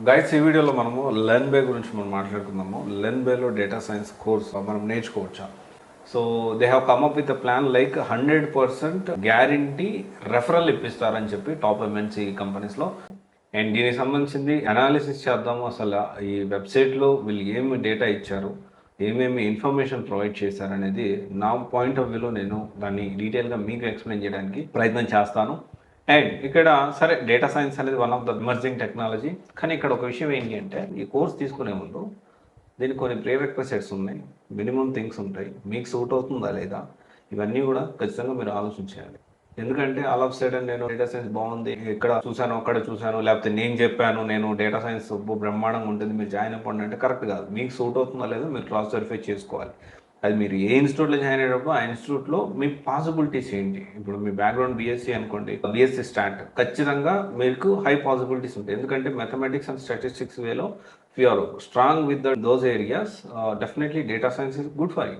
Guides ఈ వీడియోలో మనము లెర్న్ బే గురించి మనం మాట్లాడుకుందాము. లెర్న్ బేలో డేటా సైన్స్ కోర్స్ మనం నేర్చుకోవచ్చా. So they have come up with a plan like 100% guarantee referral ఇప్పిస్తారని చెప్పి టాప్ ఎంఎన్సీ కంపెనీస్లో. అండ్ దీనికి సంబంధించింది అనాలిసిస్ చేద్దాము. అసలు ఈ వెబ్సైట్లో వీళ్ళు ఏమి డేటా ఇచ్చారు, ఏమేమి ఇన్ఫర్మేషన్ ప్రొవైడ్ చేశారనేది నా పాయింట్ ఆఫ్ వ్యూలో నేను దాన్ని డీటెయిల్గా మీకు ఎక్స్ప్లెయిన్ చేయడానికి ప్రయత్నం చేస్తాను. అండ్ ఇక్కడ సరే డేటా సైన్స్ అనేది one of the emerging technology, కానీ ఇక్కడ ఒక విషయం ఏంటి అంటే ఈ కోర్స్ తీసుకునే ముందు దీనికి కొన్ని ప్రీరెక్విజిట్స్ ఉన్నాయి, మినిమం థింగ్స్ ఉంటాయి. మీకు సూట్ అవుతుందా లేదా ఇవన్నీ కూడా ఖచ్చితంగా మీరు ఆలోచించాలి. ఎందుకంటే ఆల్ ఆఫ్ సడన్ నేను డేటా సైన్స్ బాగుంది, ఇక్కడ చూశాను అక్కడ చూశాను, లేకపోతే నేను చెప్పాను నేను డేటా సైన్స్ బ్రహ్మాండంగా ఉంటుంది మీరు జాయిన్ అవ్వండి అంటే కరెక్ట్ కాదు. మీకు సూట్ అవుతుందా లేదా మీరు క్రాస్ వెరిఫై చేసుకోవాలి. అది మీరు ఏ ఇన్స్టిట్యూట్లో జాయిన్ అయ్యేటప్పుడు ఆ ఇన్స్టిట్యూట్లో మీ పాసిబిలిటీస్ ఏంటి. ఇప్పుడు మీ బ్యాక్గ్రౌండ్ బీఎస్సీ అనుకోండి, బీఎస్సీ స్టార్ట్ ఖచ్చితంగా మీకు హై పాసిబిలిటీస్ ఉంటాయి. ఎందుకంటే మ్యాథమెటిక్స్ అండ్ స్టాటిస్టిక్స్ వేలో if you are strong with those areas definitely data science is good for you.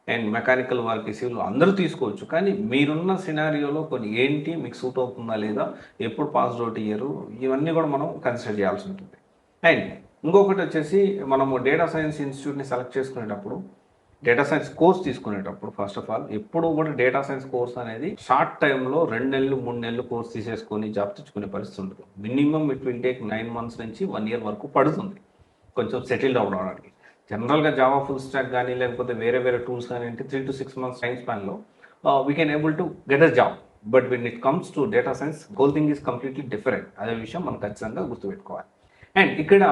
And mechanical work civil అందరూ తీసుకోవచ్చు, కానీ మీరున్న సినారియోలో కొన్ని ఏంటి మీకు సూట్ అవుతుందా లేదా, ఎప్పుడు పాస్ అవుట్ అయ్యారు, ఇవన్నీ కూడా మనం కన్సిడర్ చేయాల్సి ఉంటుంది. అండ్ ఇంకొకటి వచ్చేసి మనము డేటా సైన్స్ ఇన్స్టిట్యూట్ని సెలెక్ట్ చేసుకునేటప్పుడు, డేటా సైన్స్ కోర్స్ తీసుకునేటప్పుడు ఫస్ట్ ఆఫ్ ఆల్ ఎప్పుడు కూడా డేటా సైన్స్ కోర్స్ అనేది షార్ట్ టైంలో 2 నెలలు 3 నెలలు కోర్స్ తీసేసుకొని జాబ్ తెచ్చుకునే పరిస్థితి ఉంటుంది. Minimum it will take 9 months నుంచి 1 year వరకు పడుతుంది కొంచెం సెటిల్డ్ అవ్వడానికి. జనరల్గా జావా ఫుల్ స్టాక్ కానీ లేకపోతే వేరే టూల్స్ కానీ అంటే 3 to 6 months టైం స్పాన్లో we can able to get a job. But when it comes to data science whole thing is completely different. అదే విషయం మనం ఖచ్చితంగా గుర్తుపెట్టుకోవాలి. అండ్ ఇక్కడ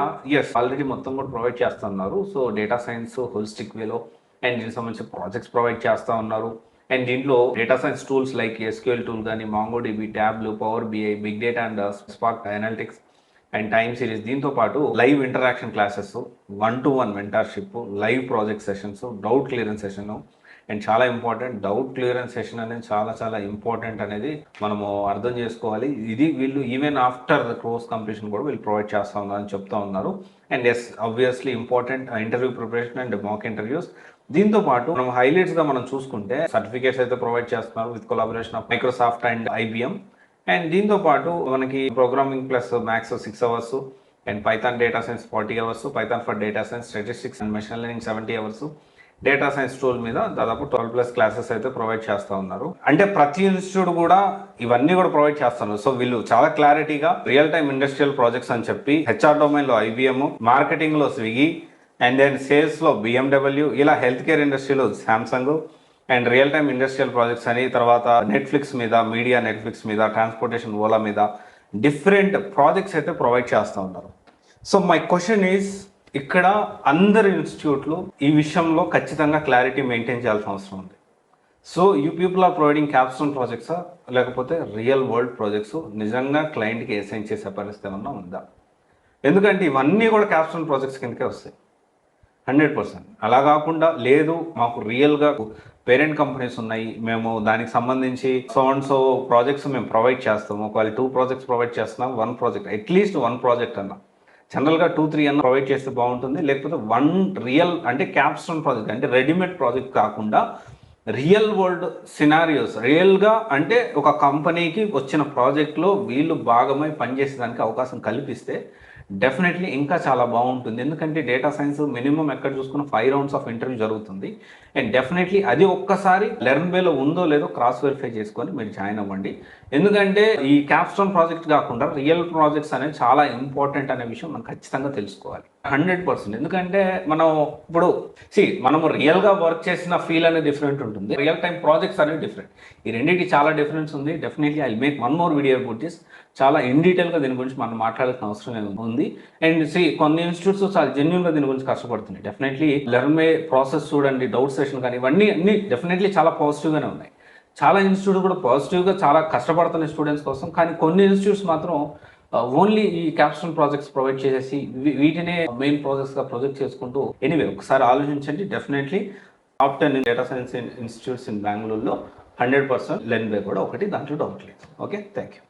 ఎస్ ఆల్రెడీ మొత్తం కూడా ప్రొవైడ్ చేస్తున్నారు. సో డేటా సైన్స్ హోలిస్టిక్ వేలో అండ్ దీనికి సంబంధించిన ప్రాజెక్ట్స్ ప్రొవైడ్ చేస్తూ ఉన్నారు. అండ్ దీంట్లో data science tools like SQL tool కానీ, MongoDB, Tableau, power BI, big data and spark analytics and time series, దీంతో పాటు live interaction classes, 1-to-1 mentorship, live project sessions, doubt clearance session. And చాలా important, doubt clearance session అనేది చాలా important అనేది మనము అర్థం చేసుకోవాలి. ఇది వీళ్ళు even after the course completion కూడా వీళ్ళు ప్రొవైడ్ చేస్తూ ఉన్నారని చెప్తా ఉన్నారు. And as obviously important interview preparation and mock interviews. దీంతో పాటు మనం హైలైట్స్గా మనం చూసుకుంటే సర్టిఫికేట్స్ అయితే ప్రొవైడ్ చేస్తున్నారు with collaboration of Microsoft and IBM. And దీంతో పాటు మనకి programming plus maths 6 hours, and Python data science 40 hours, Python for data science, statistics and machine learning 70 hours, data science tool మీద దాదాపు 12+ క్లాసెస్ అయితే provide చేస్తూ ఉన్నారు. అంటే ప్రతి ఇన్స్టిట్యూట్ కూడా ఇవన్నీ కూడా ప్రొవైడ్ చేస్తున్నారు. సో వీళ్ళు చాలా క్లారిటీగా రియల్ టైమ్ ఇండస్ట్రియల్ ప్రాజెక్ట్స్ అని చెప్పి హెచ్ఆర్ డొమైన్లో ఐబిఎం, మార్కెటింగ్లో స్విగ్గీ, అండ్ దెన్ సేల్స్లో బిఎండబ్ల్యూ, ఇలా హెల్త్ కేర్ ఇండస్ట్రీలో Samsung, and real time industrial projects అని, తర్వాత నెట్ఫ్లిక్స్ మీద, మీడియా నెట్ఫ్లిక్స్ మీద, ట్రాన్స్పోర్టేషన్ ఓలా మీద డిఫరెంట్ ప్రాజెక్ట్స్ అయితే ప్రొవైడ్ చేస్తూ ఉన్నారు. సో మై క్వశ్చన్ ఈజ్, ఇక్కడ అందరు ఇన్స్టిట్యూట్లు ఈ విషయంలో ఖచ్చితంగా క్లారిటీ మెయింటైన్ చేయాల్సిన అవసరం ఉంది. So you people are providing capstone ప్రాజెక్ట్సా లేకపోతే రియల్ వరల్డ్ ప్రాజెక్ట్స్ నిజంగా క్లయింట్కి అసైన్ చేసే పరిస్థితి ఏమన్నా ఉందా? ఎందుకంటే ఇవన్నీ కూడా క్యాప్స్టోన్ ప్రాజెక్ట్స్ కిందకే వస్తాయి 100%. అలా కాకుండా లేదు మాకు రియల్గా పేరెంట్ కంపెనీస్ ఉన్నాయి, మేము దానికి సంబంధించి సో ప్రాజెక్ట్స్ మేము ప్రొవైడ్ చేస్తాము. ఒకవేళ 2 projects ప్రొవైడ్ చేస్తున్నాం, 1 project అట్లీస్ట్ 1 project అన్నా, జనరల్గా 2-3 అన్న ప్రొవైడ్ చేస్తే బాగుంటుంది. లేకపోతే 1 రియల్ అంటే క్యాప్స్టోన్ ప్రాజెక్ట్ అంటే రెడీమేడ్ ప్రాజెక్ట్ కాకుండా రియల్ వరల్డ్ సినారియోస్, రియల్గా అంటే ఒక కంపెనీకి వచ్చిన ప్రాజెక్ట్లో వీళ్ళు భాగమై పనిచేసేదానికి అవకాశం కల్పిస్తే డెఫినెట్లీ ఇంకా చాలా బాగుంటుంది. ఎందుకంటే డేటా సైన్స్ మినిమం ఎక్కడ చూసుకున్న 5 rounds ఆఫ్ ఇంటర్వ్యూ జరుగుతుంది. అండ్ డెఫినెట్లీ అది ఒక్కసారి లెర్న్ బేలో ఉందో లేదో క్రాస్ వెరిఫై చేసుకొని మీరు జాయిన్ అవ్వండి. ఎందుకంటే ఈ క్యాప్స్టోన్ ప్రాజెక్ట్ కాకుండా రియల్ ప్రాజెక్ట్స్ అనేది చాలా ఇంపార్టెంట్ అనే విషయం మనం ఖచ్చితంగా తెలుసుకోవాలి 100%. ఎందుకంటే మనం ఇప్పుడు మనము రియల్గా వర్క్ చేసిన ఫీల్ అనేది డిఫరెంట్ ఉంటుంది, రియల్ టైం ప్రాజెక్ట్స్ అనేది డిఫరెంట్. ఈ రెండింటి చాలా డిఫరెన్స్ ఉంది. Definitely I make 1 more video about this. చాలా ఇన్ డీటెయిల్గా దీని గురించి మనం మాట్లాడాల్సిన అవసరం ఉంది. అండ్ కొన్ని ఇన్స్టిట్యూట్స్ చాలా జెన్యున్గా దీని గురించి కష్టపడుతున్నాయి. డెఫినెట్లీ లెర్న్ బే ప్రాసెస్ చూడండి, డౌట్ సెషన్ కానీ ఇవన్నీ అన్ని డెఫినెట్లీ చాలా పాజిటివ్గానే ఉన్నాయి. చాలా ఇన్స్టిట్యూట్ కూడా పాజిటివ్గా చాలా కష్టపడుతున్న స్టూడెంట్స్ కోసం. కానీ కొన్ని ఇన్స్టిట్యూట్స్ మాత్రం ఓన్లీ ఈ క్యాప్స్టోన్ ప్రాజెక్ట్స్ ప్రొవైడ్ చేసేసి వీటినే మెయిన్ ప్రాజెక్ట్స్గా ప్రొజెక్ట్ చేసుకుంటూ, ఎనీవే ఒకసారి ఆలోచించండి. Definitely top 10 data science institutes in బెంగళూరులో 100% లెర్న్ బే కూడా ఒకటి, దాంట్లో డౌట్ లేదు. Okay, thank you.